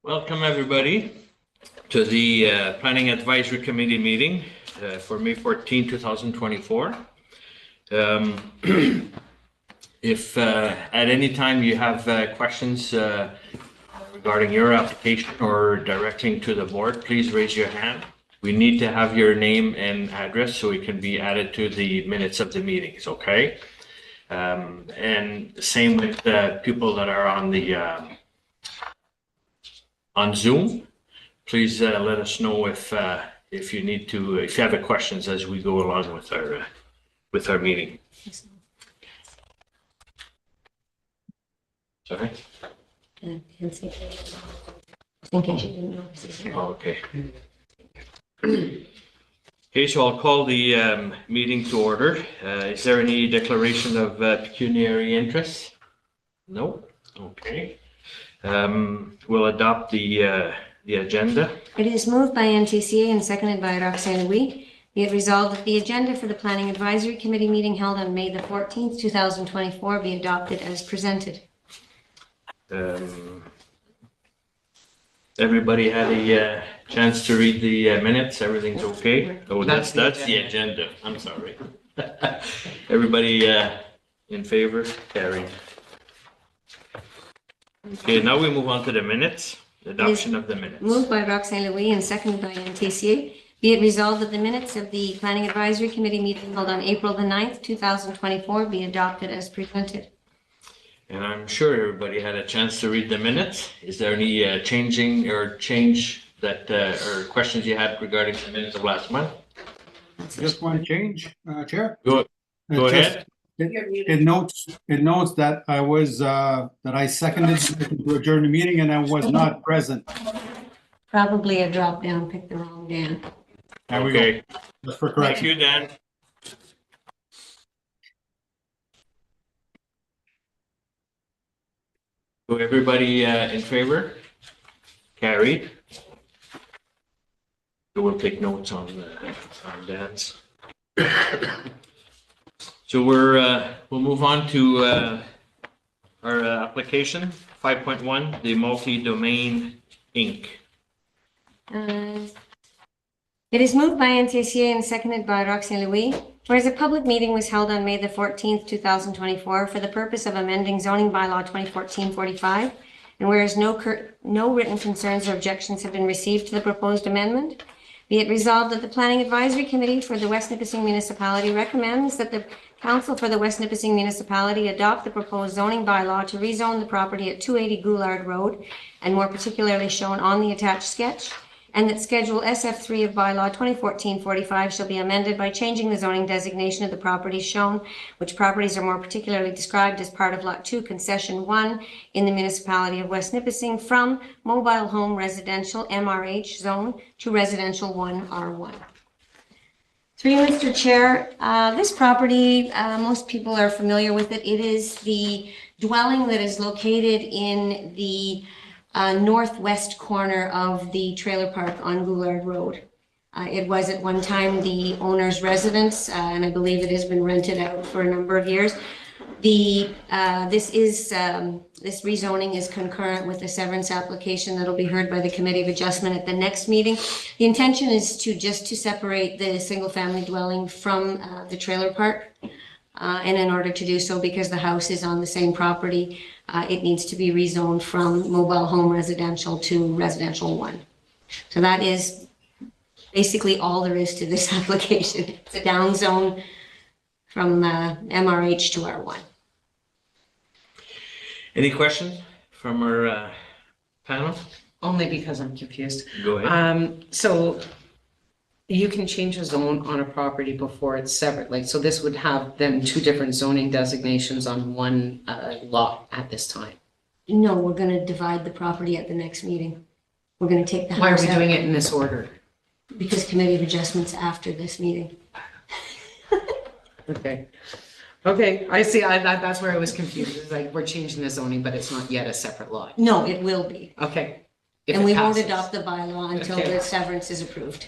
Welcome, everybody, to the Planning Advisory Committee meeting for May 14, 2024. If at any time you have questions regarding your application or directing to the board, please raise your hand. We need to have your name and address so it can be added to the minutes of the meetings, okay? And same with people that are on the on Zoom. Please let us know if you need to, if you have questions as we go along with our meeting. Sorry. In case you didn't notice. Oh, okay. Okay, so I'll call the meeting to order. Is there any declaration of pecuniary interest? No. Okay. We'll adopt the agenda. It is moved by NTCA and seconded by Roxanne Louis. Be it resolved that the agenda for the Planning Advisory Committee meeting held on May the 14th, 2024 be adopted as presented. Everybody had a chance to read the minutes. Everything's okay? Oh, that's the agenda. I'm sorry. Everybody in favor? Carried. Okay, now we move on to the minutes. Adoption of the minutes. Moved by Roxanne Louis and seconded by NTCA. Be it resolved that the minutes of the Planning Advisory Committee meeting held on April the 9th, 2024 be adopted as presented. And I'm sure everybody had a chance to read the minutes. Is there any change that or questions you had regarding the minutes of last month? Just one change, Chair. Go ahead. It notes that I was that I seconded to adjourn the meeting and I was not present. Probably a drop down, picked the wrong Dan. There we go. Just for Thank correction. you, Dan. So everybody in favor? Carried. So we'll take notes on Dan's. So we'll move on to our application 5.1, the multi-domain Inc. It is moved by NTCA and seconded by Roxanne Louis. Whereas a public meeting was held on May the 14th, 2024 for the purpose of amending zoning bylaw 2014-45, and whereas no written concerns or objections have been received to the proposed amendment, be it resolved that the Planning Advisory Committee for the West Nipissing Municipality recommends that the Council for the West Nipissing Municipality adopt the proposed zoning bylaw to rezone the property at 280 Goulard Road, and more particularly shown on the attached sketch, and that Schedule SF3 of Bylaw 2014-45 shall be amended by changing the zoning designation of the properties shown, which properties are more particularly described as part of Lot 2, Concession 1 in the municipality of West Nipissing from Mobile Home Residential MRH Zone to Residential 1 R1. Through you, Mr. Chair, this property, most people are familiar with it. It is the dwelling that is located in the northwest corner of the trailer park on Goulard Road. It was at one time the owner's residence, and I believe it has been rented out for a number of years. This rezoning is concurrent with the severance application that'll be heard by the Committee of Adjustment at the next meeting. The intention is to separate the single-family dwelling from the trailer park. And in order to do so, because the house is on the same property, it needs to be rezoned from mobile home residential to residential 1. So that is basically all there is to this application. It's a down zone from MRH to R1. Any questions from our panel? Only because I'm confused. Go ahead. So you can change a zone on a property before it's severed. Like, so this would have then two different zoning designations on one lot at this time. No, we're going to divide the property at the next meeting. We're going to take the house. Why are we out doing it in this order? because Committee of Adjustments after this meeting. Okay. Okay, I see. That's where I was confused. It's like we're changing the zoning, but it's not yet a separate lot. No, it will be. Okay. If And it we won't passes. adopt the bylaw until Okay. the severance is approved.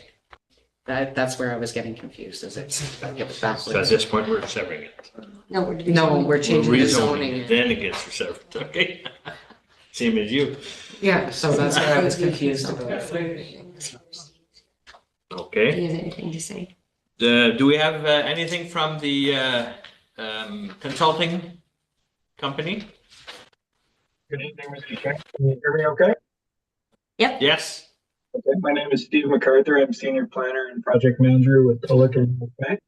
That's where I was getting confused. Is it's So at backwards? this point, we're severing it. No, we're doing. No, we're We're changing the rezoning zoning. it, then it gets severed, okay? Same as you. Yeah, so that's why I was confused about it. Okay. Do you have anything to say? Do we have anything from the consulting company? Good evening, Mr. Chair. Can you hear me okay? Yes. Okay, my name is Steve MacArthur. I'm Senior Planner and Project Manager with Tulloch and Bay.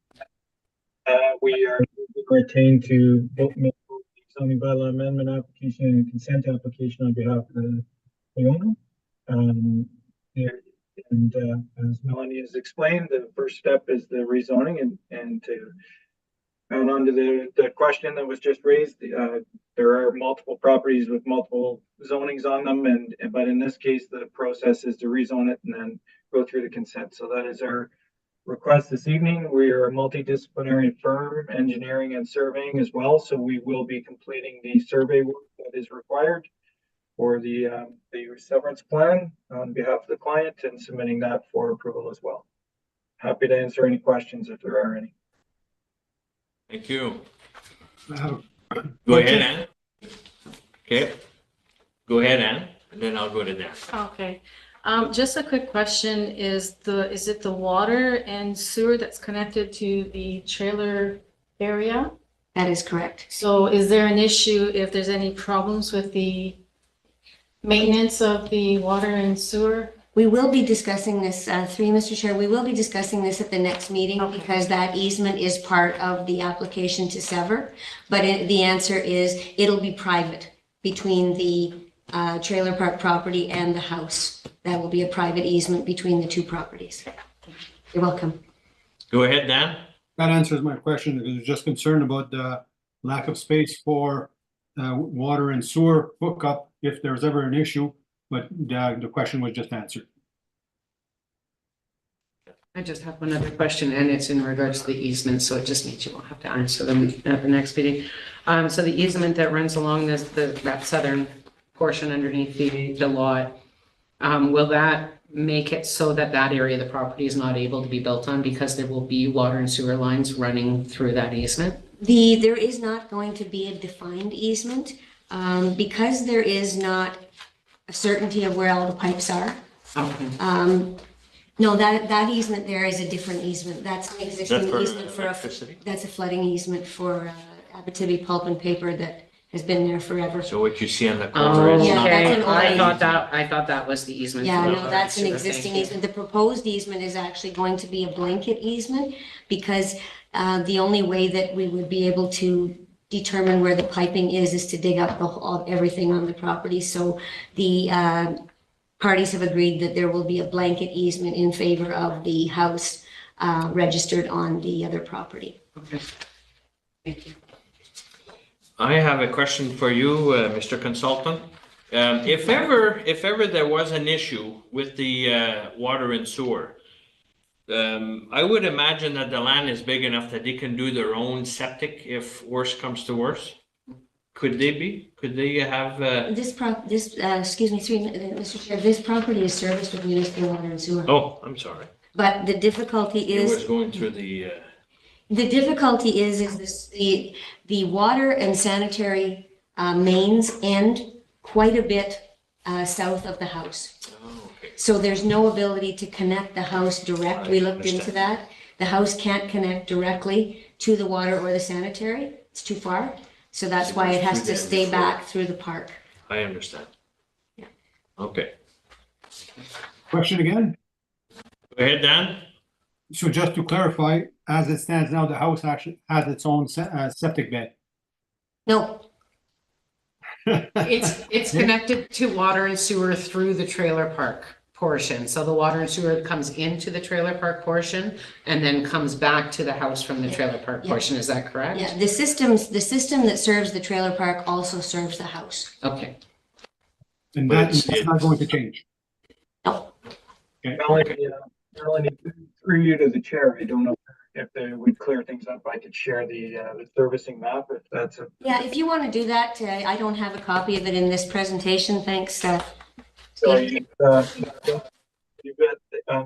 We are retained to vote the zoning bylaw amendment application and consent application on behalf of the owner. And as Melanie has explained, the first step is the rezoning and to add on to the question that was just raised, there are multiple properties with multiple zonings on them, but in this case, the process is to rezone it and then go through the consent. So that is our request this evening. We are a multidisciplinary firm, engineering and surveying as well, so we will be completing the survey work that is required for the severance plan on behalf of the client and submitting that for approval as well. Happy to answer any questions if there are any. Thank you. Uh, Go ahead, Ann. Okay. Go ahead, Ann, and then I'll go to Dan. Okay, just a quick question, is it the water and sewer that's connected to the trailer area? That is correct. So is there an issue if there's any problems with the maintenance of the water and sewer? We will be discussing this, through you, Mr. Chair, we will be discussing this at the next meeting Okay. because that easement is part of the application to sever. But the answer is it'll be private between the trailer park property and the house. That will be a private easement between the two properties. You're welcome. Go ahead, Dan. That answers my question because I was just concerned about the lack of space for water and sewer hookup if there's ever an issue, but the question was just answered. I just have one other question, and it's in regards to the easement, so it just means you won't have to answer them at the next meeting. So the easement that runs along that southern portion underneath the lot, will that make it so that area of the property is not able to be built on because there will be water and sewer lines running through that easement? There is not going to be a defined easement because there is not a certainty of where all the pipes are. Okay. No, that easement there is a different easement. That's an existing That's for easement for electricity? that's a flooding easement for Abitibi Pulp and Paper that has been there forever. So what you see on the corner is Yeah, not. that's Okay, an old I thought that was the easement. Yeah, for the no, water that's an and sewer. existing Thank you. easement. The proposed easement is actually going to be a blanket easement because the only way that we would be able to determine where the piping is to dig up everything on the property. So the parties have agreed that there will be a blanket easement in favor of the house registered on the other property. Okay. Thank you. I have a question for you, Mr. Consultant. If ever there was an issue with the water and sewer, I would imagine that the land is big enough that they can do their own septic if worse comes to worse. Could they be? Could they have? Excuse me, Mr. Chair, this property is serviced with municipal water and sewer. Oh, I'm sorry. But the difficulty It was is, going through the. the difficulty is this, the water and sanitary mains end quite a bit south of the house. Oh, okay. So there's no ability to connect the house direct. We looked into that. The house can't connect directly to the water or the sanitary. It's too far. So that's So why it it goes has through to there stay before. back through the park. I understand. Yeah. Okay. Question again? Go ahead, Dan. So just to clarify, as it stands now, the house actually has its own septic bed. No, It's connected to water and sewer through the trailer park portion. So the water and sewer comes into the trailer park portion and then comes back to the house from the trailer park Yeah. portion. Is that correct? yeah, the system that serves the trailer park also serves the house. Okay. And But that's it's- not going to change. No, Melanie, through you to the chair, I don't know if they would clear things up. I could share the servicing map if that's a. yeah, if you want to do that, I don't have a copy of it in this presentation, thanks. So you've got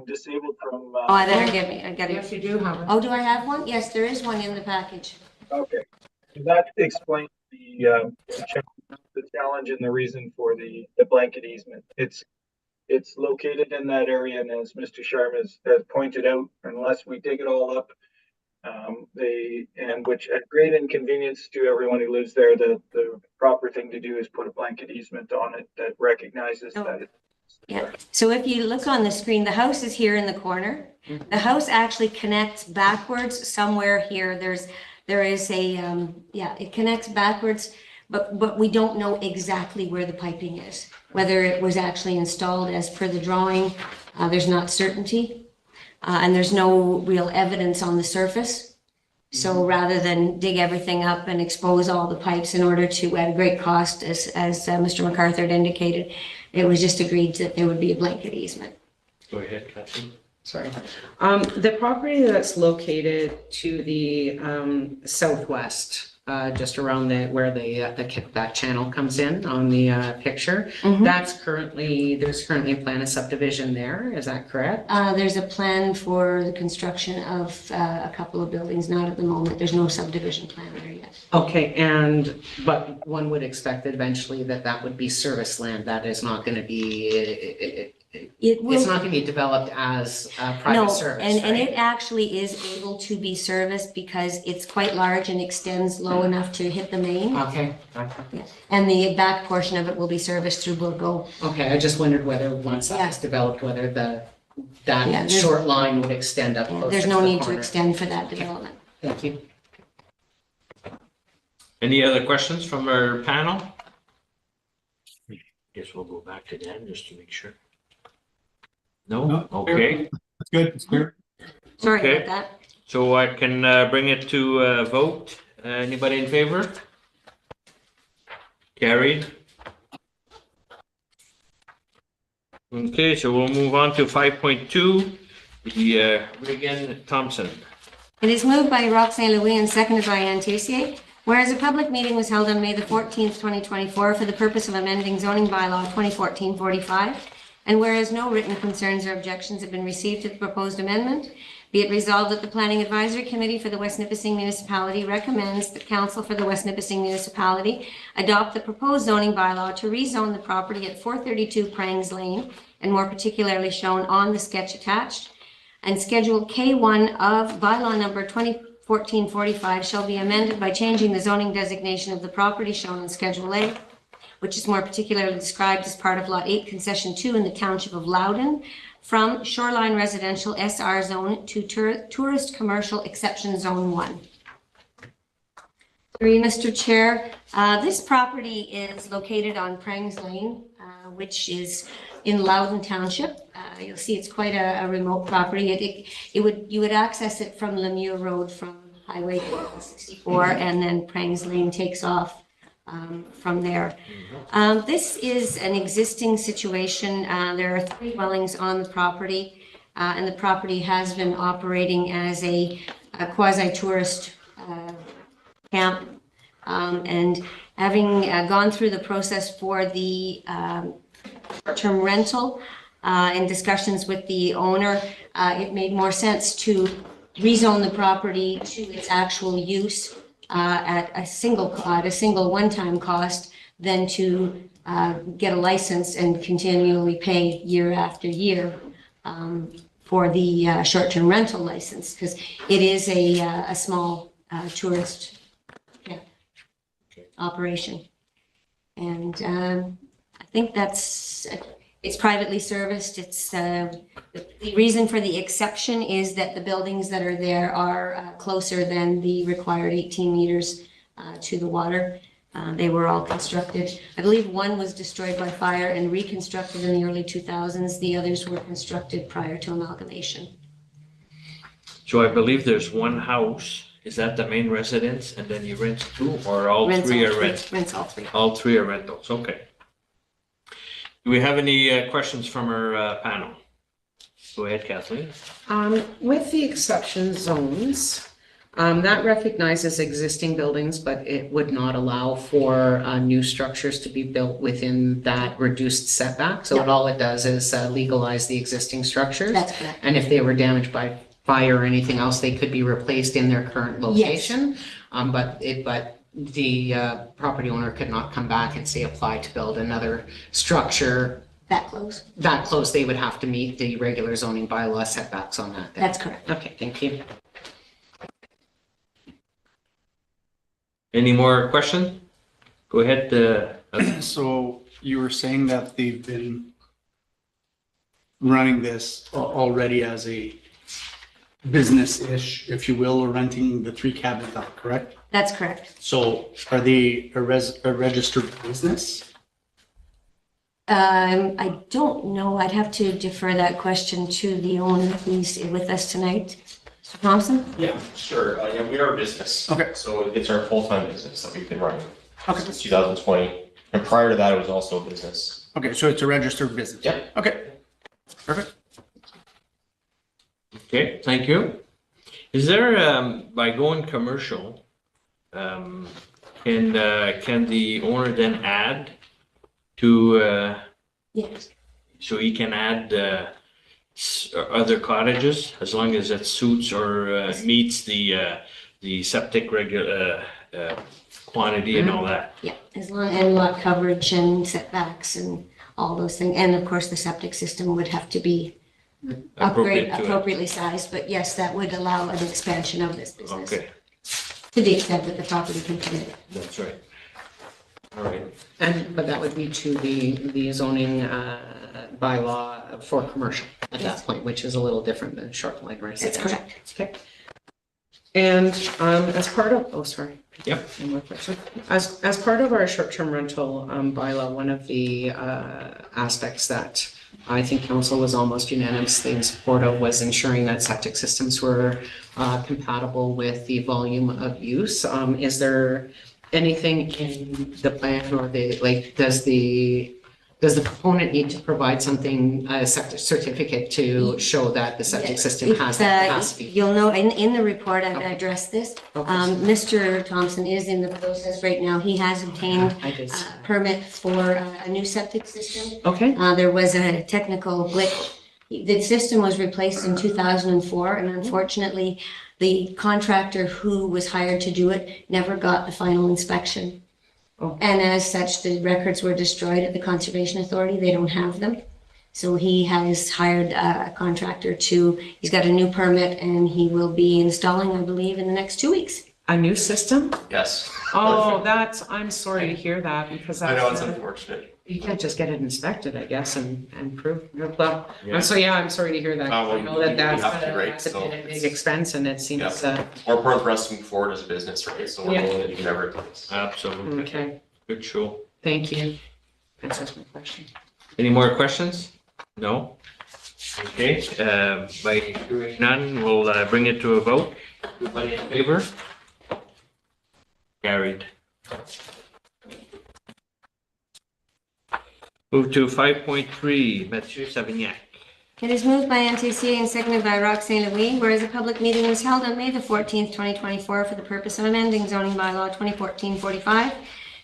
disabled from. Oh, I better get me, I gotta. Yes, you do have it. Oh, do I have one? Yes, there is one in the package. Okay, that explains the challenge and the reason for the blanket easement. It's located in that area, and as Mr. Sharma has pointed out, unless we dig it all up, which at great inconvenience to everyone who lives there, the proper thing to do is put a blanket easement on it that recognizes that it's. Yeah, so if you look on the screen, the house is here in the corner. The house actually connects backwards somewhere here. There is a, it connects backwards, but we don't know exactly where the piping is. Whether it was actually installed as per the drawing, there's not certainty. And there's no real evidence on the surface. So rather than dig everything up and expose all the pipes in order to, at a great cost, as Mr. MacArthur had indicated, it was just agreed that there would be a blanket easement. Go ahead, Kathleen. Sorry. The property that's located to the southwest, just around where that channel comes in on the picture, there's currently a plan of subdivision there. Is that correct? There's a plan for the construction of a couple of buildings. Not at the moment. There's no subdivision plan there yet. Okay, but one would expect that eventually that would be service land. That is not going to be. It's not going to be developed as private service, and it actually is able to be serviced because it's quite large and extends low enough to hit the main. Okay. Yeah. And the back portion of it will be serviced through Bourgault. Okay, I just wondered whether once that was developed, whether that short line would extend up closer. There's no need to extend for that development. Thank you. Any other questions from our panel? Guess we'll go back to Dan just to make sure. No? Okay. That's good. It's clear. Sorry Okay. about that. So I can bring it to a vote. Anybody in favor? Carried. Okay, so we'll move on to 5.2, the Regan Thompson. It is moved by Roxanne Louis and seconded by Ann Tessier. Whereas a public meeting was held on May the 14th, 2024 for the purpose of amending zoning bylaw 2014-45, and whereas no written concerns or objections have been received to the proposed amendment, be it resolved that the Planning Advisory Committee for the West Nipissing Municipality recommends that Council for the West Nipissing Municipality adopt the proposed zoning bylaw to rezone the property at 432 Prangs Lane, and more particularly shown on the sketch attached, and Schedule K1 of bylaw number 2014-45 shall be amended by changing the zoning designation of the property shown in Schedule A, which is more particularly described as part of Lot 8, Concession 2 in the Township of Loudon, from Shoreline Residential SR Zone to Tourist Commercial Exception Zone 1. Mr. Chair, this property is located on Prangs Lane, which is in Loudon Township. You'll see it's quite a remote property. You would access it from Lemieux Road from Highway 64, and then Prangs Lane takes off from there. This is an existing situation. There are 3 dwellings on the property, and the property has been operating as a quasi-tourist camp. And having gone through the process for the short-term rental and discussions with the owner, it made more sense to rezone the property to its actual use at a single one-time cost than to get a license and continually pay year after year for the short-term rental license, because it is a small tourist operation. And I think it's privately serviced. It's the reason for the exception is that the buildings that are there are closer than the required 18 meters to the water. They were all constructed. I believe one was destroyed by fire and reconstructed in the early 2000s. The others were constructed prior to amalgamation. So I believe there's one house. Is that the main residence, and then you rent 2, or all Rents 3 all are three. rent? Rents all 3. All 3 are rentals, okay. Do we have any questions from our panel? Go ahead, Kathleen. With the exception zones, that recognizes existing buildings, but it would not allow for new structures to be built within that reduced setback. So all it does is legalize the existing structures. That's correct. And if they were damaged by fire or anything else, they could be replaced in their current location. But the property owner could not come back and say apply to build another structure That close? that close. They would have to meet the regular zoning bylaw setbacks on that. then. That's correct. Okay, thank you. Any more questions? Go ahead, So you were saying that they've been running this already as a business-ish, if you will, or renting the 3 cabins out, correct? That's correct. So are they a registered business? I don't know. I'd have to defer that question to the owner who's with us tonight. Mr. Thompson? Yeah, sure. Yeah, we are a business. Okay. So it's our full-time business that we've been running Okay. since 2020. And prior to that, it was also a business. Okay, so it's a registered business? Yeah. Okay, perfect. okay, thank you. Is there, by going commercial, can the owner then add to, Yes. so he can add other cottages as long as it suits or meets the septic quantity and all that? Yeah, as long, and lot coverage and setbacks and all those things. And of course, the septic system would have to be Appropriate to it. appropriately sized. But yes, that would allow an expansion of this business Okay, to the extent that the property can permit it. that's right. All right, But that would be to the zoning bylaw for commercial at that point, which is a little different than short-term residential. That's correct. Okay. And as part of, oh, sorry. Yep. One more question. As part of our short-term rental bylaw, one of the aspects that I think council was almost unanimously in support of was ensuring that septic systems were compatible with the volume of use. Is there anything in the plan or does the proponent need to provide something, a septic certificate to show that the septic system has that capacity? You'll know, in the report, I've addressed this. Okay. Mr. Thompson is in the process right now. He has obtained I did. a permit for a new septic system. Okay, There was a technical glitch. The system was replaced in 2004, and unfortunately, the contractor who was hired to do it never got the final inspection. Oh. And as such, the records were destroyed at the Conservation Authority. They don't have them. So he has hired a contractor he's got a new permit, and he will be installing, I believe, in the next 2 weeks. a new system? Yes. Oh, I'm sorry to hear that because I know it's that's, unfortunate. you can't just get it inspected, I guess, and prove, well, Yeah. and so, yeah, I'm sorry to hear that. Well, I know that you that's have to, right? that's a So bit of big it's- expense and it seems, More important for us to move forward as a business, right? So we're Yeah. willing to do whatever it takes. Absolutely. okay, Good show. thank you. Answers my question. Any more questions? No? Okay, by hearing none, we'll bring it to a vote. Everybody in favor? Carried. Move to 5.3, Mathieu Savignac. It is moved by NTCA and seconded by Roxanne Louis, whereas a public meeting was held on May the 14th, 2024 for the purpose of amending zoning bylaw 2014-45,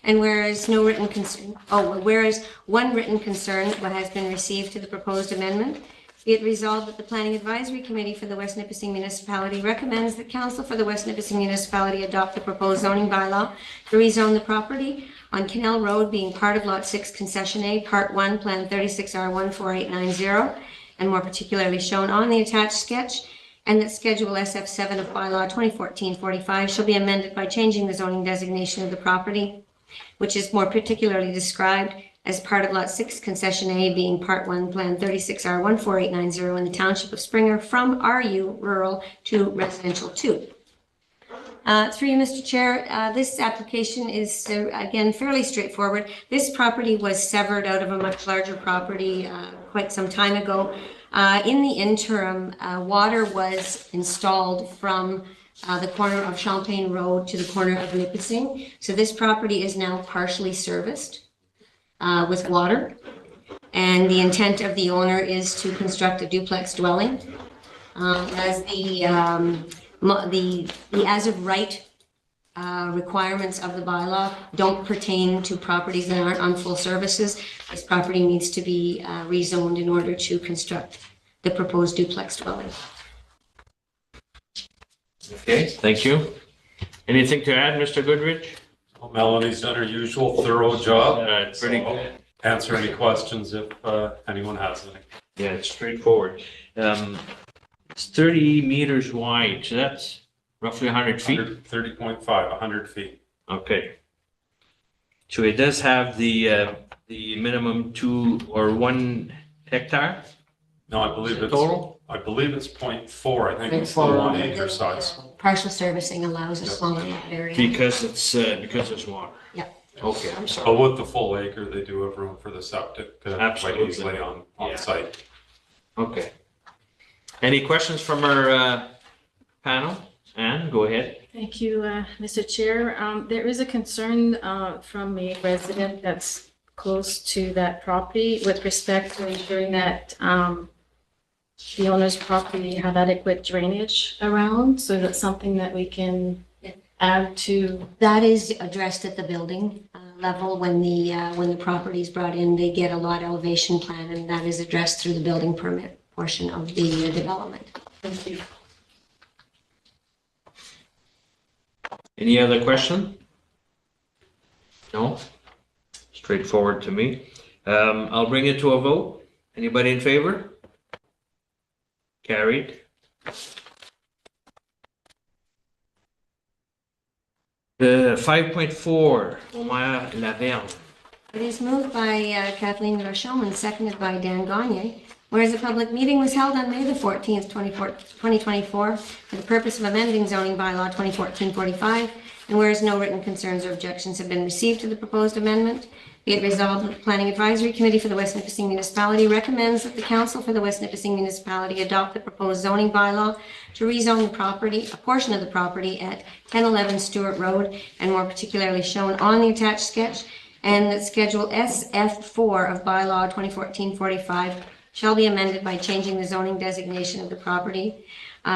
and whereas whereas one written concern has been received to the proposed amendment, be it resolved that the Planning Advisory Committee for the West Nipissing Municipality recommends that Council for the West Nipissing Municipality adopt the proposed zoning bylaw to rezone the property on Canal Road being part of Lot 6 Concession A, Part 1, Plan 36R14890, and more particularly shown on the attached sketch, and that Schedule SF7 of Bylaw 2014-45 shall be amended by changing the zoning designation of the property, which is more particularly described as part of Lot 6 Concession A being Part 1, Plan 36R14890 in the Township of Springer from RU Rural to Residential 2. Through you, Mr. Chair, this application is, again, fairly straightforward. This property was severed out of a much larger property quite some time ago. In the interim, water was installed from the corner of Champagne Road to the corner of Nipissing. So this property is now partially serviced with water. And the intent of the owner is to construct a duplex dwelling. As the as of right requirements of the bylaw don't pertain to properties that aren't on full services. This property needs to be rezoned in order to construct the proposed duplex dwelling. Okay, thank you. Anything to add, Mr. Goodrich? Melanie's done her usual thorough job. It's pretty So, good. Answer any questions if anyone has any. Yeah, it's straightforward. It's 30 meters wide, so that's roughly 100 feet. 30.5, 100 feet. Okay. So it does have the minimum 2 or 1 hectare No, I believe it's total? I believe it's 0.4. I think it's the 0.4. 1 acre size. Partial servicing allows a smaller lot area. Because there's water. Yep. Okay, I'm But sorry. with the full acre, they do have room for the septic quite Absolutely. easily on Yeah. site. Okay. Any questions from our panel? Anne, go ahead. Thank you, Mr. Chair. There is a concern from a resident that's close to that property with respect to ensuring that the owner's property have adequate drainage around. So that's something that we can add to. That is addressed at the building level. When the property is brought in, they get a lot elevation plan, and that is addressed through the building permit portion of the development. Thank you. Any other question? No? Straightforward to me. I'll bring it to a vote. Anybody in favor? Carried. The 5.4, Omar Laverne. It is moved by Kathleen Rochon and seconded by Dan Gagne. Whereas a public meeting was held on May the 14th, 2024, for the purpose of amending zoning bylaw 2014-45, and whereas no written concerns or objections have been received to the proposed amendment, be it resolved that the Planning Advisory Committee for the West Nipissing Municipality recommends that the Council for the West Nipissing Municipality adopt the proposed zoning bylaw to rezone the property, a portion of the property at 1011 Stewart Road, and more particularly shown on the attached sketch, and that Schedule SF4 of bylaw 2014-45 shall be amended by changing the zoning designation of the property,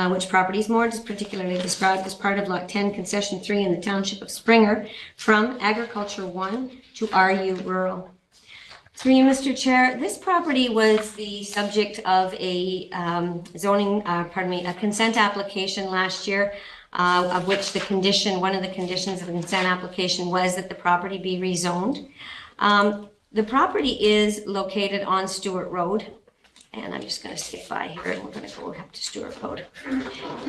which property is more particularly described as part of Lot 10, Concession 3 in the Township of Springer, from Agriculture 1 to RU Rural. Through you, Mr. Chair, this property was the subject of a a consent application last year, of which one of the conditions of the consent application was that the property be rezoned. The property is located on Stewart Road. And I'm just going to skip by here and we're going to go up to Stewart Road.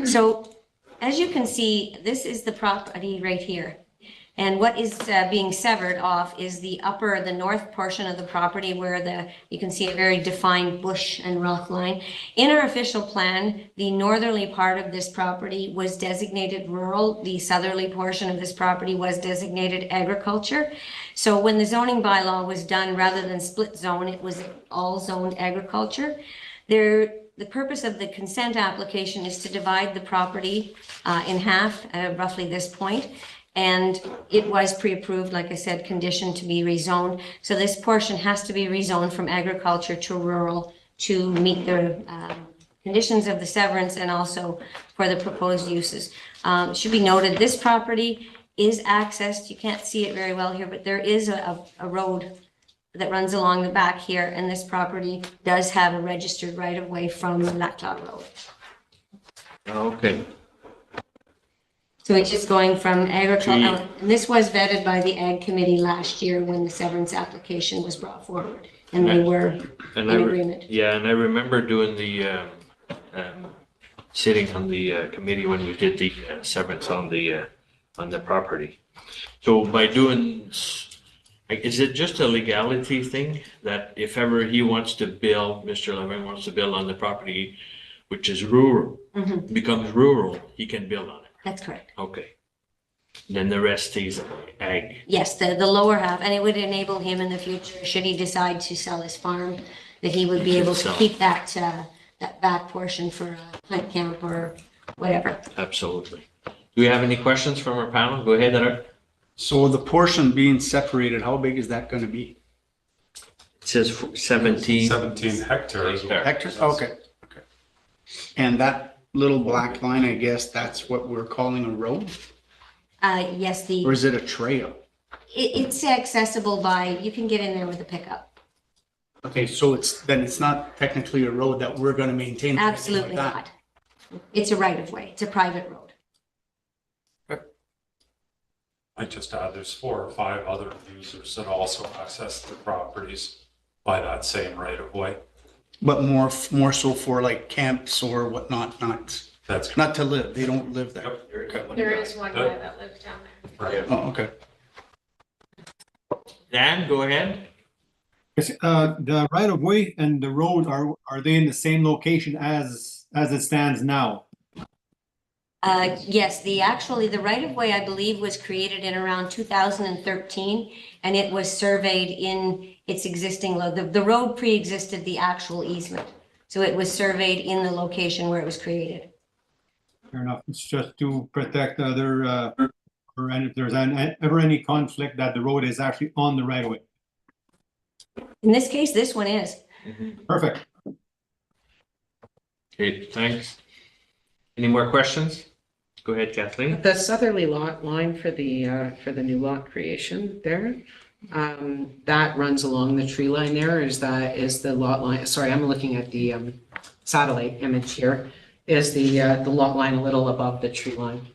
So as you can see, this is the property right here. And what is being severed off is the north portion of the property where you can see a very defined bush and rock line. In our official plan, the northerly part of this property was designated rural. The southerly portion of this property was designated agriculture. So when the zoning bylaw was done, rather than split zone, it was all zoned agriculture. The purpose of the consent application is to divide the property in half, roughly this point. And it was pre-approved, like I said, conditioned to be rezoned. So this portion has to be rezoned from agriculture to rural to meet the conditions of the severance and also for the proposed uses. It should be noted, this property is accessed. You can't see it very well here, but there is a road that runs along the back here, and this property does have a registered right-of-way from Laclau Road. Okay. So it's just going from agriculture, and this was vetted by the Ag Committee last year when the severance application was brought forward, and they were in agreement. Yeah, and I remember doing the, sitting on the committee when we did the severance on the property. So by doing, is it just a legality thing that if ever he wants to build, Mr. Levin wants to build on the property, which is rural, becomes rural, he can build on it? That's correct. Okay. Then the rest stays ag. Yes, the lower half, and it would enable him in the future, should he decide to sell his farm, that he would be able to keep that back portion for a hunt camp or whatever. Absolutely. Do we have any questions from our panel? Go ahead, Art. So the portion being separated, how big is that going to be? It says 17. 17 hectares. Hectares? Okay. Okay. And that little black line, I guess that's what we're calling a road? Yes, Or is it a trail? it's accessible you can get in there with a pickup. Okay, so it's not technically a road that we're going to maintain. or anything Absolutely like that. not. It's a right of way. It's a private road. I just add, there's 4 or 5 other users that also access the properties by that same right of way. But more so for like camps or whatnot, That's not to live. They don't live there. Yep. There is one guy that lives down there. Right. Oh, okay. Dan, go ahead. Yes, the right of way and the road, are they in the same location as it stands now? Yes, the right of way, I believe, was created in around 2013, and it was surveyed in its existing, the road pre-existed the actual easement. So it was surveyed in the location where it was created. Fair enough. It's just to protect other, or if there's ever any conflict that the road is actually on the right of way. In this case, this one is. Perfect. Okay, thanks. Any more questions? Go ahead, Kathleen. The southerly lot line for the new lot creation there, that runs along the tree line there, is the lot line, sorry, I'm looking at the satellite image here, is the lot line a little above the tree line?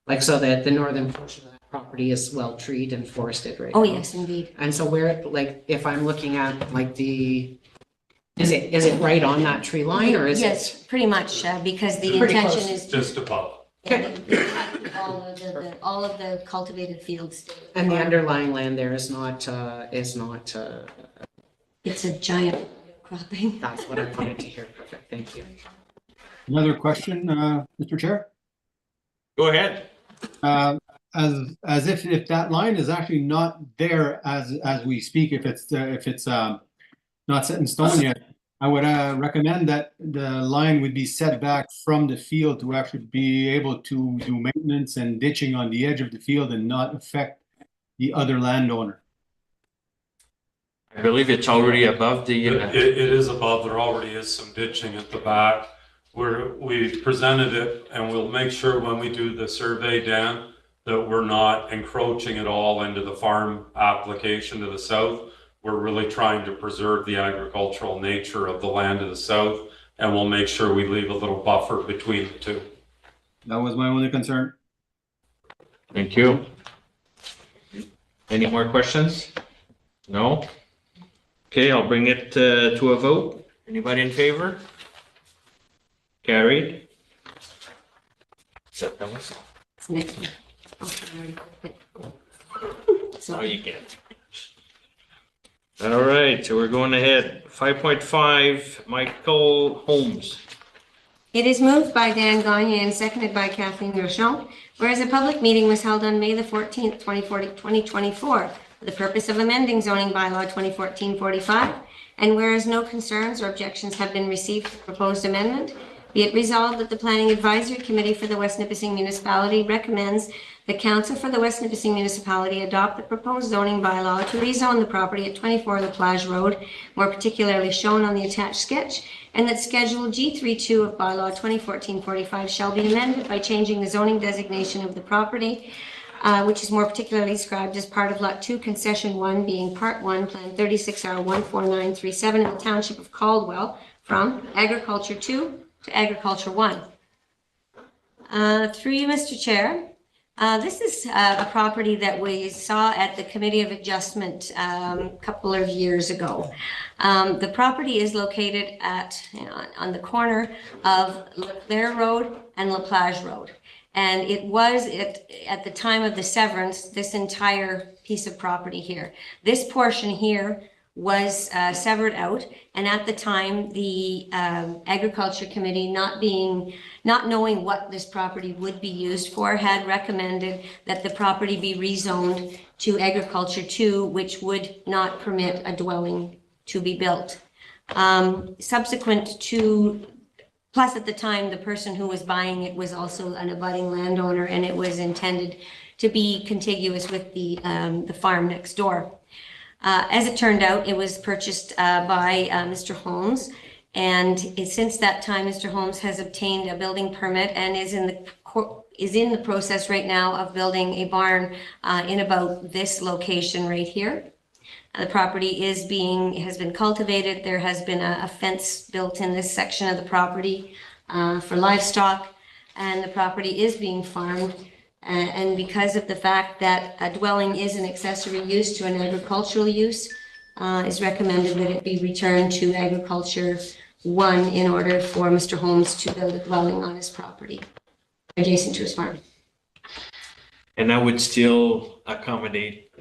Like, so that the northern portion of that property is well treed and forested right Oh, now. yes, indeed. And so where, like, if I'm looking at like is it right on that tree line, or is it? Yes, pretty much, because the Pretty intention close. is Just above. all of the cultivated fields. And the underlying land there is not, It's a giant cropping. that's what I wanted to hear. Perfect, thank you. Another question, Mr. Chair? Go ahead. As if that line is actually not there as we speak, if it's not set in stone yet, I would recommend that the line would be set back from the field to actually be able to do maintenance and ditching on the edge of the field and not affect the other landowner. I believe it's already above the, It is above, there already is some ditching at the back. We presented it, and we'll make sure when we do the survey, Dan, that we're not encroaching at all into the farm application to the south. We're really trying to preserve the agricultural nature of the land to the south, and we'll make sure we leave a little buffer between the two. That was my only concern. thank you. Any more questions? No? Okay, I'll bring it to a vote. Anybody in favor? Carried. Except that was. It's next one. Okay, I already clicked it. Oh, you can. All right, so we're going ahead. 5.5, Michael Holmes. It is moved by Dan Gagne and seconded by Kathleen Rochon, whereas a public meeting was held on May the 14th, 2024, for the purpose of amending zoning bylaw 2014-45, and whereas no concerns or objections have been received to the proposed amendment, be it resolved that the Planning Advisory Committee for the West Nipissing Municipality recommends the Council for the West Nipissing Municipality adopt the proposed zoning bylaw to rezone the property at 24 La Plage Road, more particularly shown on the attached sketch, and that Schedule G32 of bylaw 2014-45 shall be amended by changing the zoning designation of the property, which is more particularly described as part of Lot 2, Concession 1, being Part 1, Plan 36R14937 in the Township of Caldwell, from Agriculture 2 to Agriculture 1. Through you, Mr. Chair. This is a property that we saw at the Committee of Adjustment a couple of years ago. The property is located on the corner of Leclerc Road and La Plage Road. And it was at the time of the severance, this entire piece of property here. This portion here was severed out, and at the time, the Agriculture Committee, not knowing what this property would be used for, had recommended that the property be rezoned to Agriculture 2, which would not permit a dwelling to be built. Subsequent to, plus at the time, the person who was buying it was also an abutting landowner, and it was intended to be contiguous with the farm next door. As it turned out, it was purchased by Mr. Holmes, and since that time, Mr. Holmes has obtained a building permit and is in the process right now of building a barn in about this location right here. The property has been cultivated. There has been a fence built in this section of the property for livestock, and the property is being farmed. And because of the fact that a dwelling is an accessory use to an agricultural use, is recommended that it be returned to agriculture 1 in order for Mr. Holmes to build a dwelling on his property adjacent to his farm. And that would still accommodate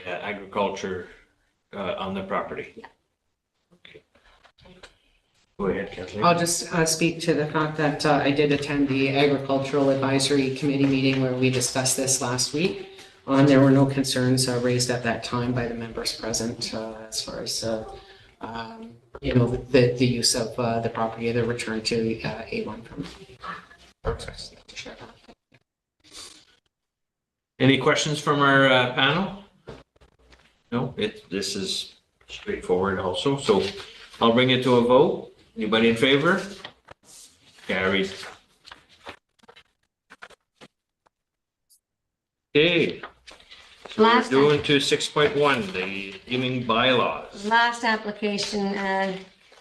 agriculture on the property? Yeah. Okay. Go ahead, Kathleen. I'll just speak to the fact that I did attend the Agricultural Advisory Committee meeting where we discussed this last week. There were no concerns raised at that time by the members present as far as, you know, the use of the property, the return to A1 from. Any questions from our panel? No, this is straightforward also, so I'll bring it to a vote. Anybody in favor? Carried. Okay. So we're Last doing to 6.1, the gaming bylaws. Last application,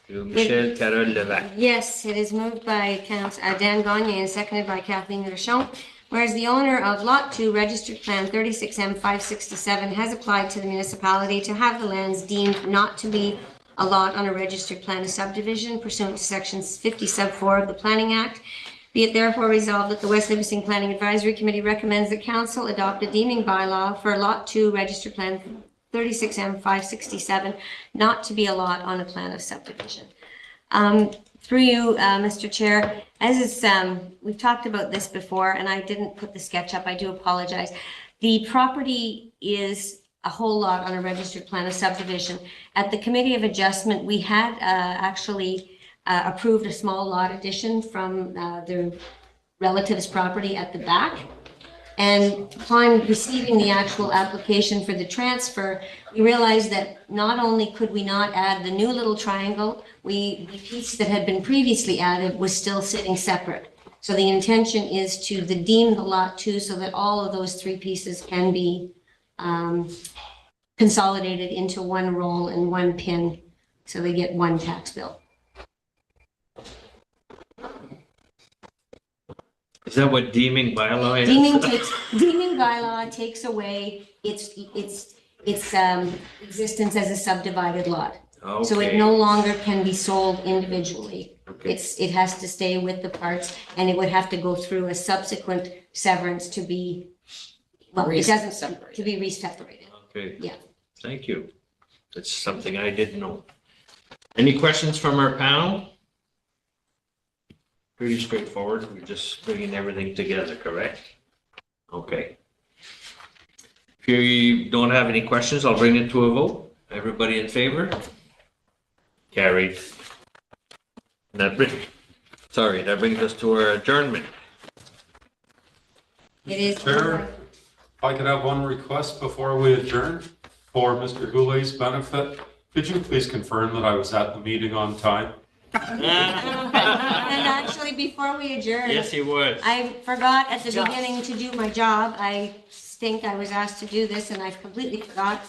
To Michelle Carole Levac. yes, it is moved by Dan Gagne and seconded by Kathleen Rochon. Whereas the owner of Lot 2 Registered Plan 36M567 has applied to the municipality to have the lands deemed not to be a lot on a registered plan of subdivision pursuant to Section 50 Sub 4 of the Planning Act. Be it therefore resolved that the West Nipissing Planning Advisory Committee recommends that council adopt a deeming bylaw for Lot 2 Registered Plan 36M567 not to be a lot on a plan of subdivision. Through you, Mr. Chair, as is, we've talked about this before, and I didn't put the sketch up, I do apologize. The property is a whole lot on a registered plan of subdivision. At the Committee of Adjustment, we had actually approved a small lot addition from the relative's property at the back. And upon receiving the actual application for the transfer, we realized that not only could we not add the new little triangle, the piece that had been previously added was still sitting separate. So the intention is to deem the Lot 2 so that all of those 3 pieces can be consolidated into one roll and one pin, so they get one tax bill. Is that what deeming bylaw is? Deeming bylaw takes away its existence as a subdivided lot. So it Okay. no longer can be sold individually. Okay. It has to stay with the parts, and it would have to go through a subsequent severance to be, well, it doesn't, Separated. to be re-separated. Okay. Yeah. Thank you. That's something I didn't know. Any questions from our panel? Pretty straightforward. We're just bringing everything together, correct? Okay. If you don't have any questions, I'll bring it to a vote. Everybody in favor? Carried. That brings us to our adjournment. It is. Chair, if I could have one request before we adjourn for Mr. Goulet's benefit. Could you please confirm that I was at the meeting on time? And actually, before we adjourn. Yes, he was. I forgot at the beginning to do my job. I think I was asked to do this and I completely forgot.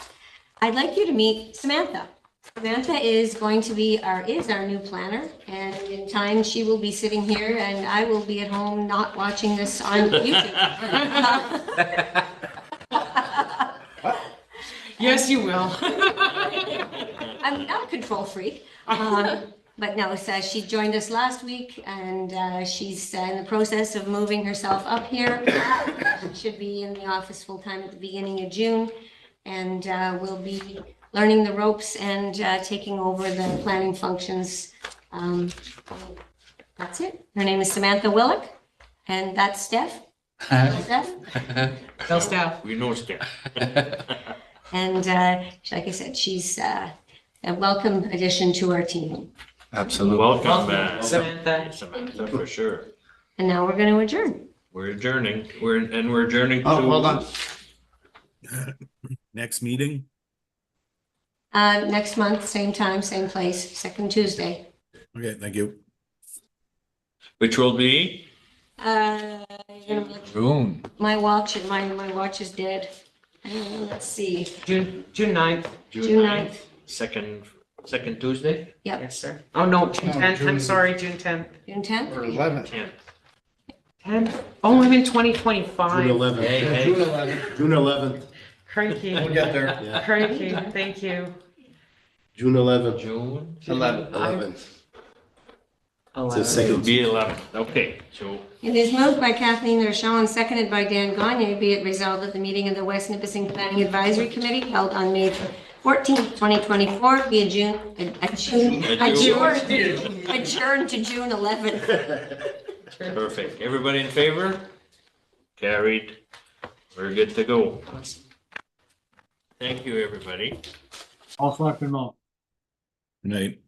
I'd like you to meet Samantha. Samantha is going to be our new planner, and in time she will be sitting here and I will be at home not watching this on YouTube. Yes, you will. I'm not a control freak. But no, so she joined us last week and she's in the process of moving herself up here. Should be in the office full time at the beginning of June. And we'll be learning the ropes and taking over the planning functions. That's it. Her name is Samantha Willick, and that's Steph. Steph. Tell staff. We know Steph. And like I said, she's a welcome addition to our team. Absolutely. Welcome, Samantha. Samantha, for sure. And now we're going to adjourn. We're adjourning. We're adjourning to. Oh, hold on. Next meeting? Next month, same time, same place, second Tuesday. Okay, thank you. Which will be? You're gonna look- June. My watch is dead. Let's see, June 9th. June 9th. Second Tuesday? Yep, Yes, sir. Oh, no, June 10th. I'm sorry, June 10th. June 10th. Or 11th. 10th. Oh, I'm in 2025. June 11th. Hey, June hey, 11th. June 11th. Cranky, We'll get there. Yeah. cranky, thank you. June 11th. June, 11th. 11th. It's a 11. it'll second. be 11. Okay, so It is moved by Kathleen Rochelle, seconded by Dan Gagne, be it resolved that the meeting of the West Nipissing Planning Advisory Committee held on May 14th, 2024, be adjourned to June 11th. perfect. Everybody in favor? Carried. We're good to go. Thank you, everybody. Also, Selectman Mull. Night.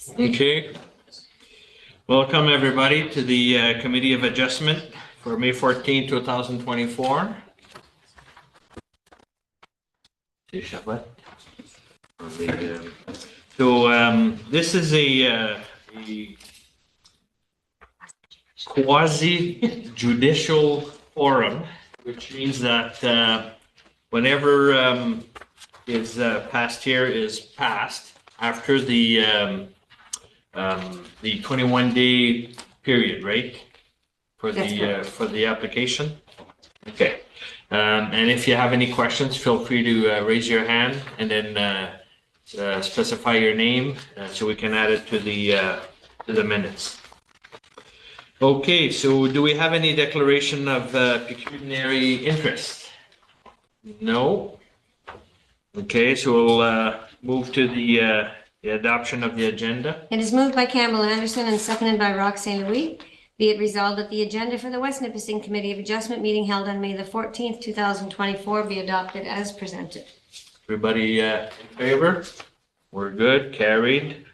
Okay. Welcome, everybody, to the Committee of Adjustment for May 14, 2024. This is a quasi judicial forum, which means that whenever is passed here is passed after the 21-day period, right? For That's the correct. for the application. Okay. And if you have any questions, feel free to raise your hand and then specify your name so we can add it to the minutes. Okay, so do we have any declaration of pecuniary interest? No. Okay, so we'll move to the adoption of the agenda. It is moved by Campbell Anderson and seconded by Rock St. Louis. Be it resolved that the agenda for the West Nipissing Committee of Adjustment meeting held on May the 14th, 2024 be adopted as presented. Everybody in favor? We're good, carried.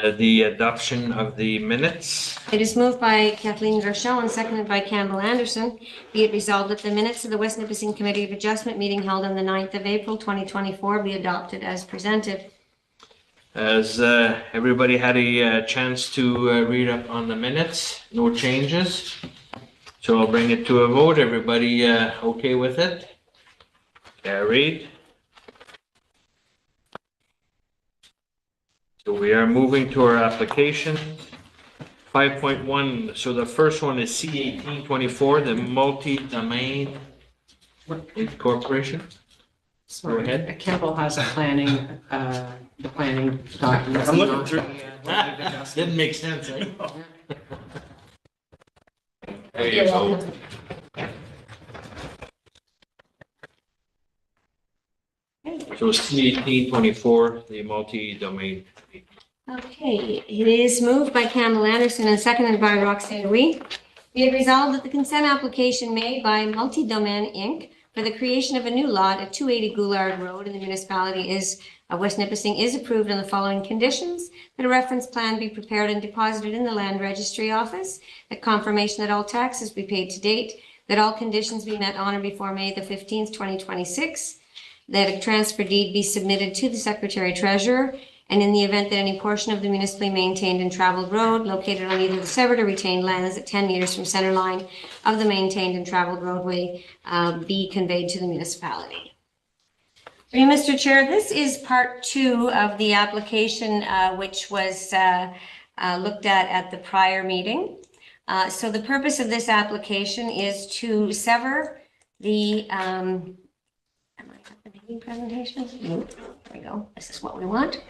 The adoption of the minutes. It is moved by Kathleen Rochelle and seconded by Campbell Anderson. Be it resolved that the minutes of the West Nipissing Committee of Adjustment meeting held on the 9th of April, 2024 be adopted as presented. Has everybody had a chance to read up on the minutes? No changes? So I'll bring it to a vote. Everybody okay with it? Carried. So we are moving to our application. 5.1, so the first one is C1824, the multi-domain incorporation. Go ahead. Campbell has planning, the planning documents. I'm looking through. Didn't make sense, eh? There you go. So C1824, the multi-domain. Okay, it is moved by Campbell Anderson and seconded by Rock St. Louis. Be it resolved that the consent application made by Multi-Domain Inc. for the creation of a new lot at 280 Goulard Road in the municipality of West Nipissing is approved on the following conditions: that a reference plan be prepared and deposited in the land registry office, that confirmation that all taxes be paid to date, that all conditions be met on or before May the 15th, 2026, that a transfer deed be submitted to the Secretary Treasurer, and in the event that any portion of the municipally maintained and traveled road located on either the severed or retained lands at 10 meters from center line of the maintained and traveled roadway be conveyed to the municipality. Mr. Chair, this is part 2 of the application which was looked at the prior meeting. So the purpose of this application is to sever the, am I at the meeting presentation? There we go. This is what we want.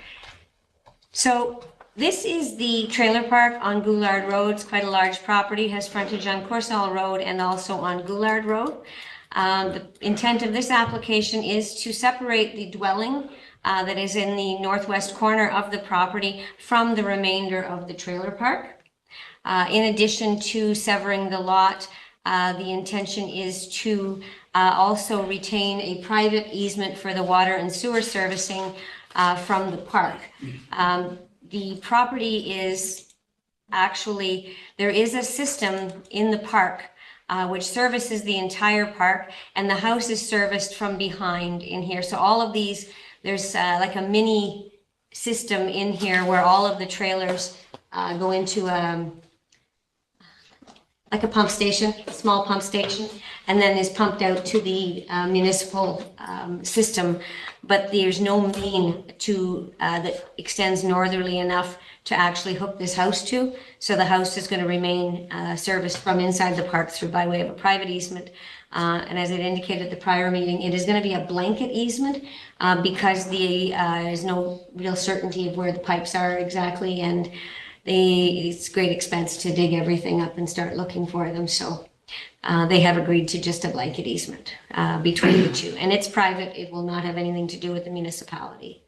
So this is the trailer park on Goulard Road. It's quite a large property, has frontage on Corsall Road and also on Goulard Road. The intent of this application is to separate the dwelling that is in the northwest corner of the property from the remainder of the trailer park. In addition to severing the lot, the intention is to also retain a private easement for the water and sewer servicing from the park. The property is actually, there is a system in the park which services the entire park, and the house is serviced from behind in here. So all of these, there's like a mini system in here where all of the trailers go into like a pump station, a small pump station, and then is pumped out to the municipal system. But there's no main to that extends northerly enough to actually hook this house to. So the house is going to remain serviced from inside the park through by way of a private easement. And as it indicated at the prior meeting, it is going to be a blanket easement because there's no real certainty of where the pipes are exactly, and it's great expense to dig everything up and start looking for them. So they have agreed to just a blanket easement between the two. And it's private. It will not have anything to do with the municipality.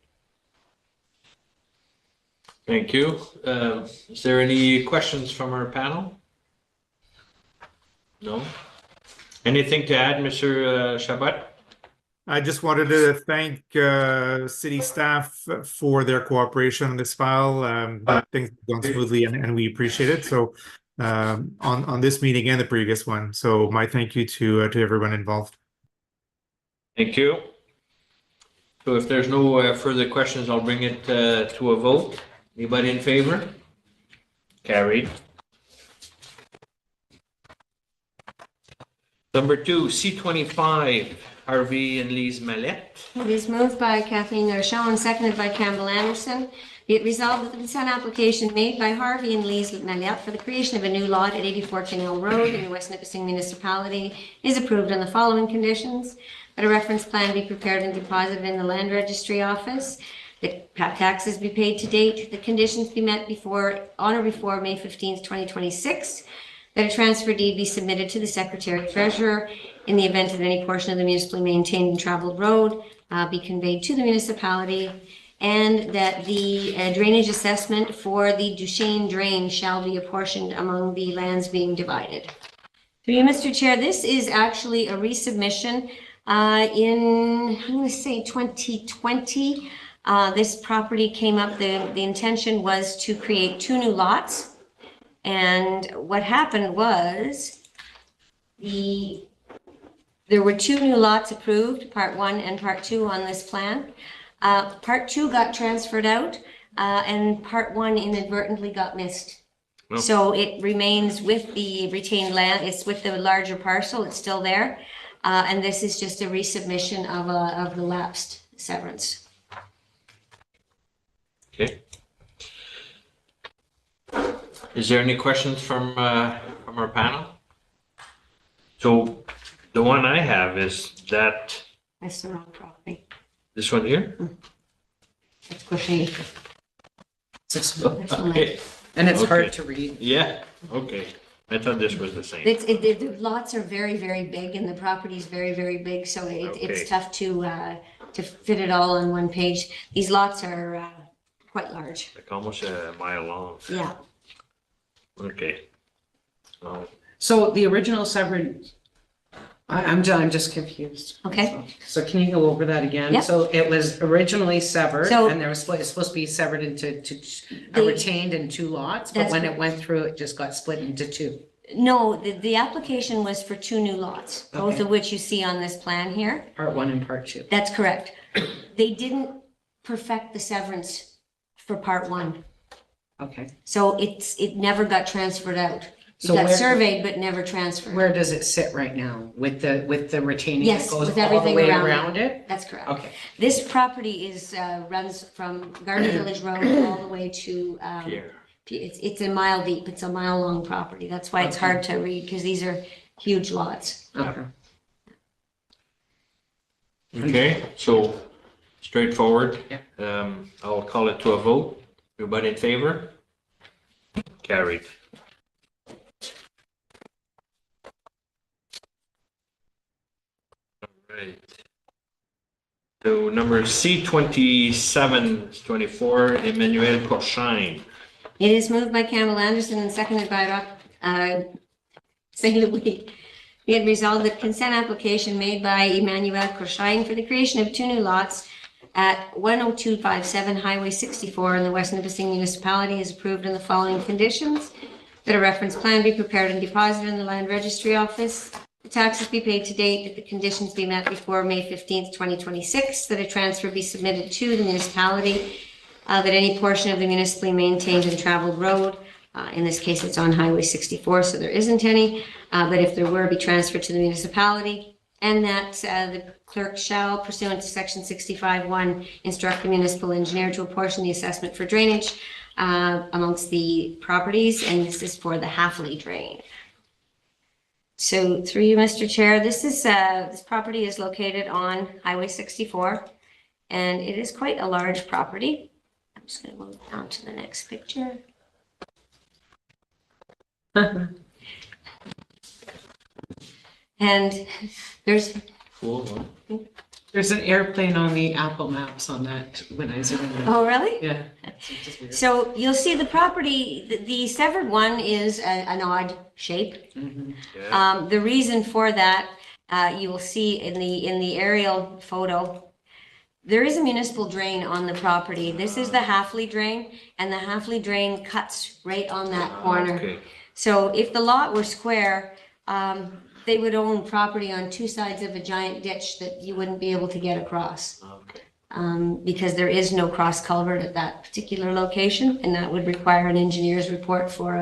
Thank you. Is there any questions from our panel? No? Anything to add, Mr. Shabat? I just wanted to thank city staff for their cooperation on this file. Things have gone smoothly and we appreciate it. So on this meeting and the previous one. So my thank you to everyone involved. Thank you. So if there's no further questions, I'll bring it to a vote. Anybody in favor? Carried. Number 2, C25, Harvey and Lise Mallette. It is moved by Kathleen Rochon and seconded by Campbell Anderson. Be it resolved that the consent application made by Harvey and Lise Mallette for the creation of a new lot at 84 Canal Road in the West Nipissing Municipality is approved on the following conditions: that a reference plan be prepared and deposited in the Land Registry Office, that taxes be paid to date, the conditions be met on or before May 15th, 2026, that a transfer deed be submitted to the Secretary Treasurer in the event that any portion of the municipally maintained and traveled road be conveyed to the municipality, and that the drainage assessment for the Duchesne Drain shall be apportioned among the lands being divided. Through you, Mr. Chair, this is actually a resubmission in, I'm going to say 2020. This property came up, the intention was to create 2 new lots. And what happened was there were 2 new lots approved, part 1 and part 2 on this plan. Part 2 got transferred out and part 1 inadvertently got missed. Oh. So it remains with the retained land. It's with the larger parcel. It's still there. And this is just a resubmission of the lapsed severance. Okay. Is there any questions from our panel? So the one I have is that, That's the wrong property. this one here? That's Cushing. That's the one. Okay. And it's Okay. hard to read. Yeah, okay. I thought this was the same. The lots are very, very big and the property is very, very big, so Okay. it's tough to fit it all on one page. These lots are quite large. Like almost a mile long. Yeah. Okay. So the original severed, I'm just confused. Okay. So can you go over that again? Yep. So it was originally severed So- and there was it's supposed to be severed into The- retained in 2 lots, but That's when it correct. went through, it just got split into 2. No, the application was for 2 new lots, both Okay. of which you see on this plan here. Part 1 and part 2. That's correct. They didn't perfect the severance for part 1, Okay. so it never got transferred out. It So got where- surveyed but never transferred. Where does it sit right now with the retaining Yes, that goes with all the everything way around it. around it? That's correct. Okay. This property runs from Garden Village Road all the way to, Pierre. it's a mile deep. It's a mile-long property. That's why it's Okay. hard to read, because these are huge lots. Okay. Okay, so straightforward. Yeah. I'll call it to a vote. Everybody in favor? Carried. All right. So number C27-24, Emmanuel Corshine. It is moved by Campbell Anderson and seconded by St. Louis. Be it resolved that consent application made by Emmanuel Crochine for the creation of 2 new lots at 10257 Highway 64 in the West Nipissing Municipality is approved in the following conditions: that a reference plan be prepared and deposited in the Land Registry Office, the taxes be paid to date, that the conditions be met before May 15th, 2026, that a transfer be submitted to the municipality, that any portion of the municipally maintained and traveled road, in this case it's on Highway 64, so there isn't any, but if there were, be transferred to the municipality, and that the clerk shall, pursuant to section 65(1), instruct the municipal engineer to apportion the assessment for drainage amongst the properties, and this is for the Halfley Drain. So through you, Mr. Chair, this property is located on Highway 64, and it is quite a large property. I'm just going to move on to the next picture. And there's, Cool. There's an airplane on the Apple Maps on that when I zoom in. oh, really? Yeah. It's just weird. So you'll see the property, the severed one is an odd shape. Mhm. Yeah. The reason for that you will see in the aerial photo, there is a municipal drain on the property. This is the Halfley drain, and the Halfley drain cuts right on that corner. Okay, So if the lot were square, they would own property on two sides of a giant ditch that you wouldn't be able to get across. okay. Because there is no cross culvert at that particular location, and that would require an engineer's report for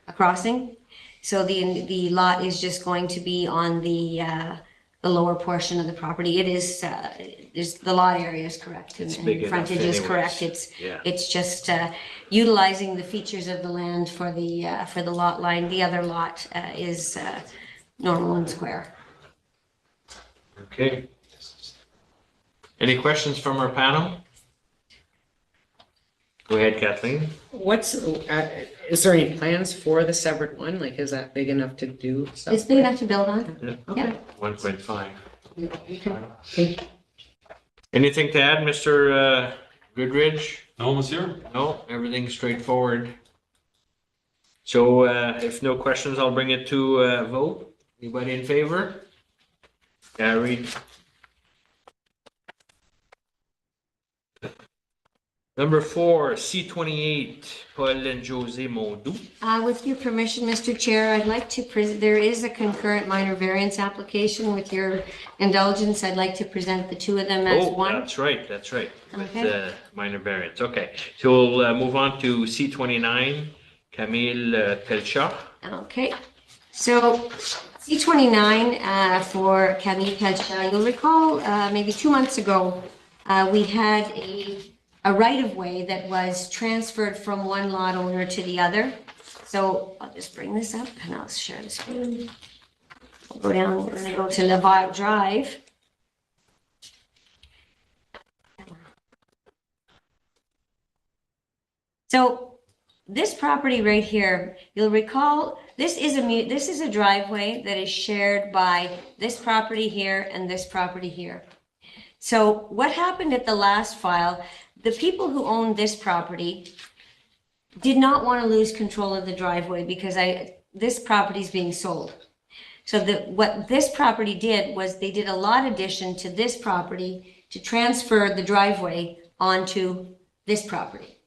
a crossing. So the lot is just going to be on the lower portion of the property. It is, the lot area is correct, and It's big enough frontage is anyways. correct. Yeah. It's just utilizing the features of the land for the lot line. The other lot is normal and square. Okay. Any questions from our panel? Go ahead, Kathleen. Is there any plans for the severed one? Like, is that big enough to do stuff? It's big enough to build on. Yeah. 1.5. Okay. Anything to add, Mr. Goodridge? No, monsieur? No, everything's straightforward. So if no questions, I'll bring it to vote. Anybody in favor? Carried. Number 4, C28, Paul and Jose Mondou. With your permission, Mr. Chair, I'd like to there is a concurrent minor variance application. With your indulgence, I'd like to present the two of them as Oh, one. that's right, that's right. With Okay. minor variance, okay. So we'll move on to C29, Camille Pelchat. Okay, so C29 for Camille Pelchat. You'll recall maybe 2 months ago, we had a right-of-way that was transferred from one lot owner to the other. So I'll just bring this up and I'll share the screen. We'll go down, we're gonna go to Levar Drive. So this property right here, you'll recall, this is a driveway that is shared by this property here and this property here. So what happened at the last file, the people who owned this property did not want to lose control of the driveway because this property is being sold. So what this property did was they did a lot addition to this property to transfer the driveway onto this property.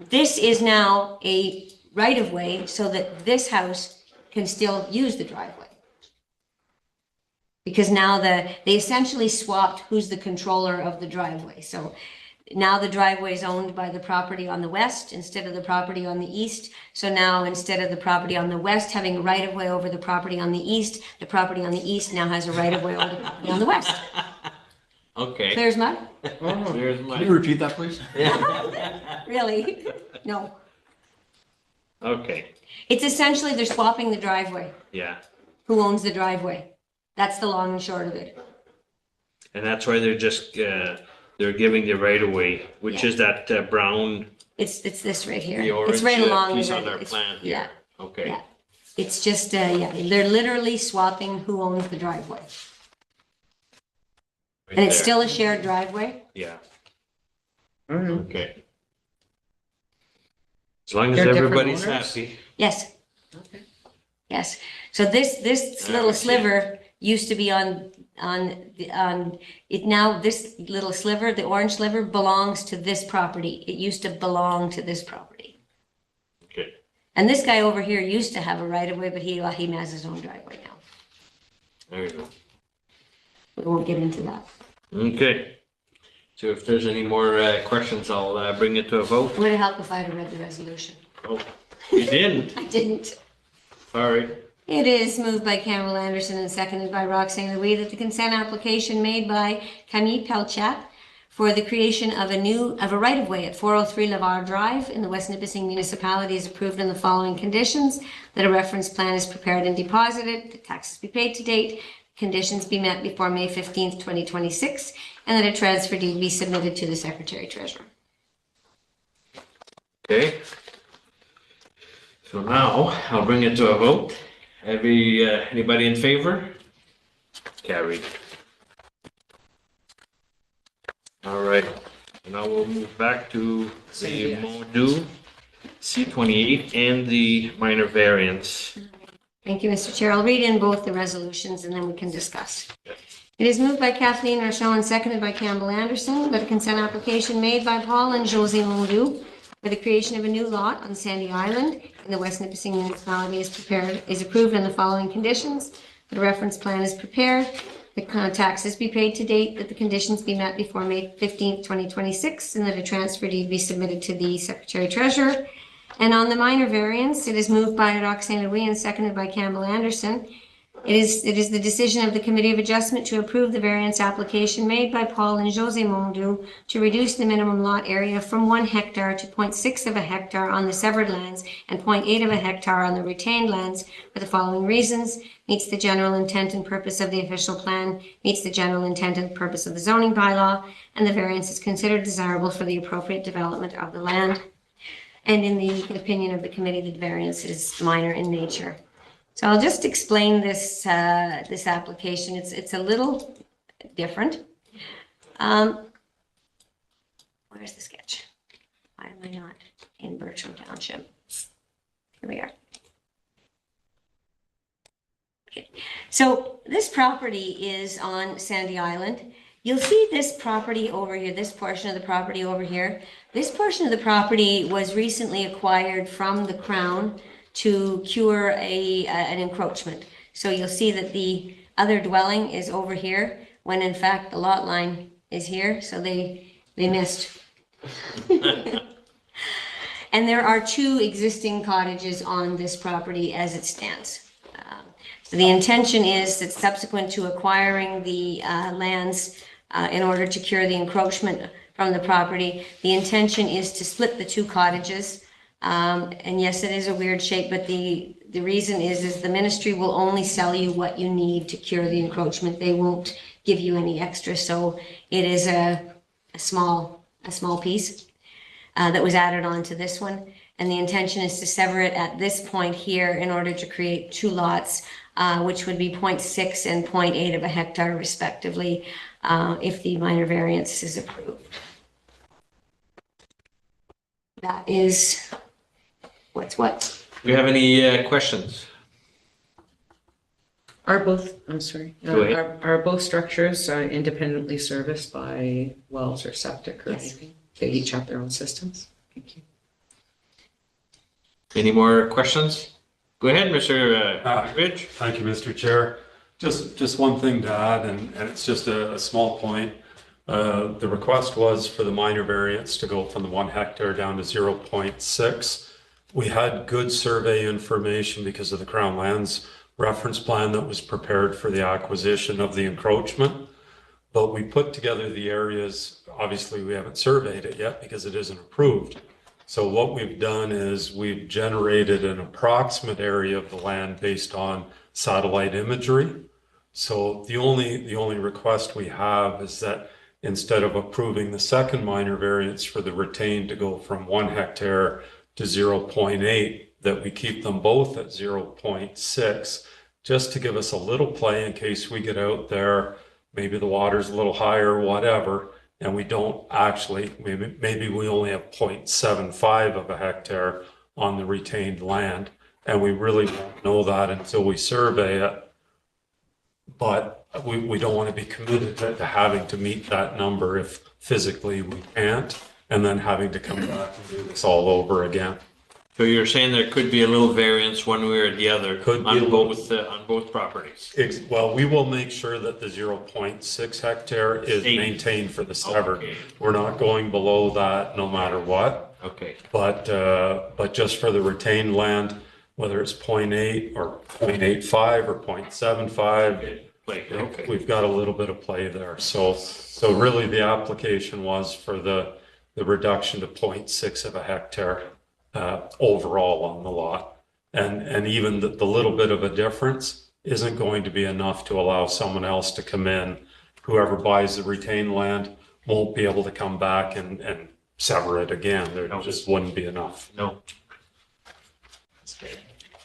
This is now a right-of-way so that this house can still use the driveway. Because now they essentially swapped who's the controller of the driveway. So now the driveway is owned by the property on the west instead of the property on the east. So now instead of the property on the west having a right-of-way over the property on the east, the property on the east now has a right-of-way over the property on the west. Okay. Clear as mud? There's Can my. you repeat that, please? Really? No. Okay, It's essentially they're swapping the driveway. yeah. Who owns the driveway? That's the long and short of it. And that's why they're just, they're giving the right of way, which Yeah. is that brown, It's this right here. the It's right orange along piece the- on our it's- plan Yeah, here. Okay, yeah. It's just, they're literally swapping who owns the driveway. right And it's there. still a shared driveway? Yeah, Mhm. okay. As long as They're different everybody's owners? happy. Yes, Okay. yes. So this I little see. sliver used to be on it now, this little sliver, the orange sliver belongs to this property. It used to belong to this property. Okay, And this guy over here used to have a right of way, but he has his own driveway now. there you go. We won't get into that. Okay. So if there's any more questions, I'll bring it to a vote. Would it help if I had read the resolution? Oh, you didn't? I didn't. Sorry. It is moved by Campbell Anderson and seconded by Roxanne Louis that the consent application made by Camille Pelchat for the creation of a right-of-way at 403 Levar Drive in the West Nipissing Municipality is approved in the following conditions: that a reference plan is prepared and deposited, that taxes be paid to date, conditions be met before May 15th, 2026, and that a transfer deed be submitted to the Secretary Treasurer. Okay. So now I'll bring it to a vote. Anybody in favor? Carried. All right, now we'll move back to the Module C28 and the minor variance. Thank you, Mr. Chair. I'll read in both the resolutions and then we can discuss. It is moved by Kathleen Rochelle and seconded by Campbell Anderson that a consent application made by Paul and Jose Mondu for the creation of a new lot on Sandy Island in the West Nipissing municipality is approved on the following conditions. The reference plan is prepared. The taxes be paid to date, that the conditions be met before May 15th, 2026, and that a transfer deed be submitted to the Secretary Treasurer. And on the minor variance, it is moved by Roxanne Louis and seconded by Campbell Anderson. It is the decision of the Committee of Adjustment to approve the variance application made by Paul and Jose Mondu to reduce the minimum lot area from 1 hectare to 0.6 of a hectare on the severed lands and 0.8 of a hectare on the retained lands for the following reasons. Meets the general intent and purpose of the official plan, meets the general intent and purpose of the zoning bylaw, and the variance is considered desirable for the appropriate development of the land. And in the opinion of the committee, the variance is minor in nature. So I'll just explain this this application. It's a little different. Where's the sketch? Why am I not in Bertram Township? Here we are. Okay. So this property is on Sandy Island. You'll see this property over here, this portion of the property over here. This portion of the property was recently acquired from the Crown to cure an encroachment. So you'll see that the other dwelling is over here, when in fact the lot line is here, so they missed. And there are 2 existing cottages on this property as it stands. So the intention is that subsequent to acquiring the lands in order to cure the encroachment from the property, the intention is to split the 2 cottages. And yes, it is a weird shape, but the reason is the ministry will only sell you what you need to cure the encroachment. They won't give you any extra. So it is a small piece that was added on to this one. And the intention is to sever it at this point here in order to create 2 lots, which would be 0.6 and 0.8 of a hectare respectively, if the minor variance is approved. That is what's what. Do you have any questions? Are both, I'm sorry, Go ahead. are both structures independently serviced by wells or septic or Yes. anything? They each have their own systems? Thank you. Any more questions? Go ahead, Mr. Ridge. Thank you, Mr. Chair. Just one thing to add, and it's just a small point. The request was for the minor variance to go from the 1 hectare down to 0.6. We had good survey information because of the Crown Lands reference plan that was prepared for the acquisition of the encroachment. But we put together the areas, obviously we haven't surveyed it yet because it isn't approved. So what we've done is we've generated an approximate area of the land based on satellite imagery. So the only request we have is that instead of approving the second minor variance for the retained to go from 1 hectare to 0.8, that we keep them both at 0.6, just to give us a little play in case we get out there, maybe the water's a little higher, whatever, and we don't actually, maybe we only have 0.75 of a hectare on the retained land, and we really won't know that until we survey it. But we don't want to be committed to having to meet that number if physically we can't, and then having to come back and do this all over again. So you're saying there could be a little variance one way or the other on both properties? Well, we will make sure that the 0.6 hectare is maintained for the severed. Okay. We're not going below that no matter what. Okay. But just for the retained land, whether it's 0.8 or 0.85 or 0.75, Okay. we've got a little bit of play there. So really the application was for the reduction to 0.6 of a hectare overall on the lot. And even the little bit of a difference isn't going to be enough to allow someone else to come in. Whoever buys the retained land won't be able to come back and sever it again. There just wouldn't be enough. No.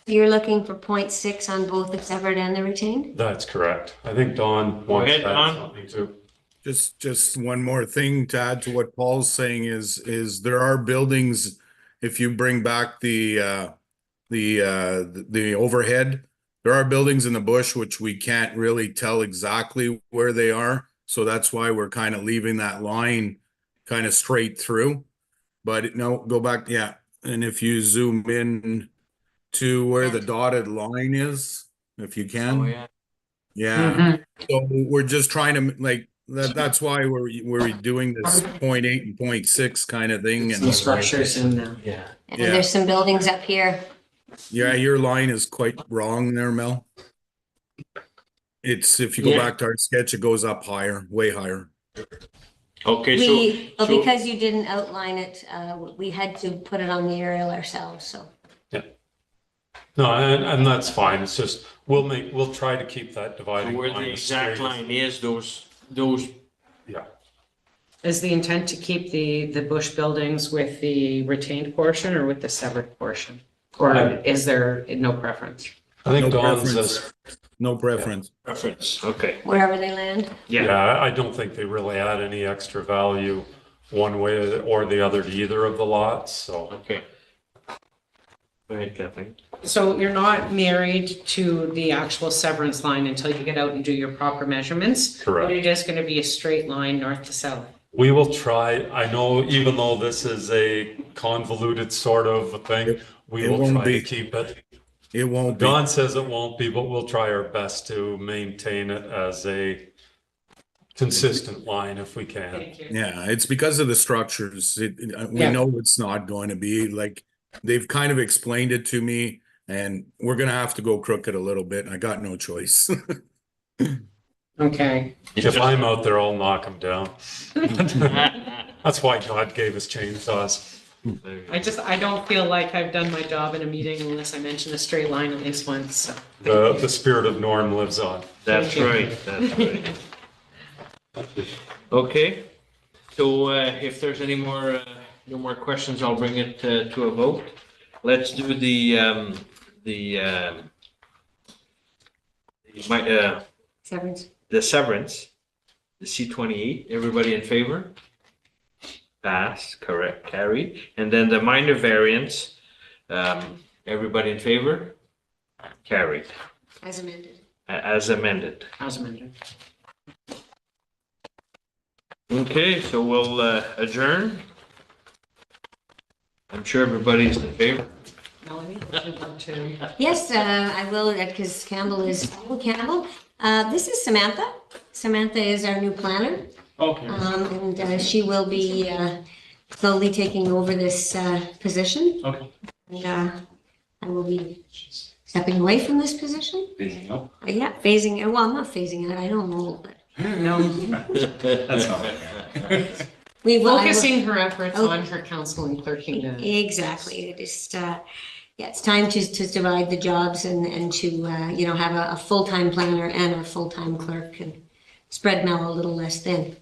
You're looking for 0.6 on both the severed and the retained? That's correct. I think Don wants ahead, to add Don. something too. Just one more thing to add to what Paul's saying is there are buildings, if you bring back the overhead, there are buildings in the bush which we can't really tell exactly where they are. So that's why we're kind of leaving that line kind of straight through. But no, go back, yeah. And if you zoom in to where the dotted line is, if you can. Oh, yeah. Yeah. Mhm. So we're just trying to like that's why we're doing this 0.8 and 0.6 kind of thing. Some And structures in there. Yeah. And Yeah. there's some buildings up here. yeah, your line is quite wrong there, Mel. It's if you go Yeah. back to our sketch, it goes up higher, way higher. Okay, Well, so because you didn't outline it, we had to put it on the aerial ourselves, so. No, and that's fine. It's just, we'll try to keep that dividing where line the as exact straight as- line is, those, Yeah. Is the intent to keep the bush buildings with the retained portion or with the severed portion? Or is there no preference? I think No Don preference. says, No preference. preference, okay. Wherever they land. Yeah, yeah, I don't think they really add any extra value one way or the other to either of the lots, so. okay. Go ahead, Kathleen. So you're not married to the actual severance line until you get out and do your proper measurements? Correct. Or it is going to be a straight line north to south? We will try, I know even though this is a convoluted sort of a thing, we It will won't try to be. keep it. It won't be. Don says it won't be, but we'll try our best to maintain it as a consistent line if we can. Thank you. Yeah, it's because of the structures. We Yeah. know it's not going to be like they've kind of explained it to me, and we're gonna have to go crooked a little bit. I got no choice. Okay. If I'm out there, I'll knock him down. That's why God gave us chainsaws. I don't feel like I've done my job in a meeting unless I mention a straight line at least once, so. The spirit of Norm lives on. That's right, that's right. Okay, so if there's any more, no more questions, I'll bring it to a vote. Let's do the Severance. the severance, the C-28. Everybody in favor? Pass, correct, carried. And then the minor variance, everybody in favor? Carried, As amended. as amended. As amended. Okay, so we'll adjourn. I'm sure everybody's in favor. Melanie, would you like to? Yes, I will, because Campbell is, Campbell. This is Samantha. Samantha is our new planner. Okay. And she will be slowly taking over this position. Okay. And I will be stepping away from this position. Busy, no? Yeah, phasing it. Well, I'm not phasing it. I don't know, but No, That's not. we will. I will- focusing her efforts Oh. on her counseling clerking. Exactly. It just, yeah, it's time to divide the jobs and to, you know, have a full-time planner and a full-time clerk and spread Mel a little less thin.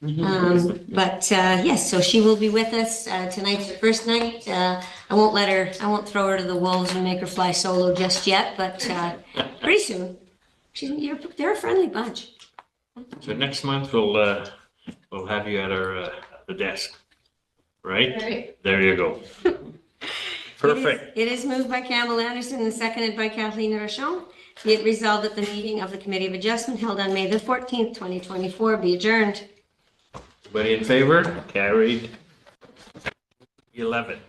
But yes, so she will be with us. Tonight's her first night. I won't throw her to the wolves and make her fly solo just yet, but pretty soon. They're a friendly bunch. So next month, we'll have you at our, the desk, right? Right. There you go. Perfect. It is moved by Campbell Anderson and seconded by Kathleen Rochon. Be it resolved that the meeting of the Committee of Adjustment held on May the 14th, 2024 be adjourned. Everybody in favor? Carried. 11.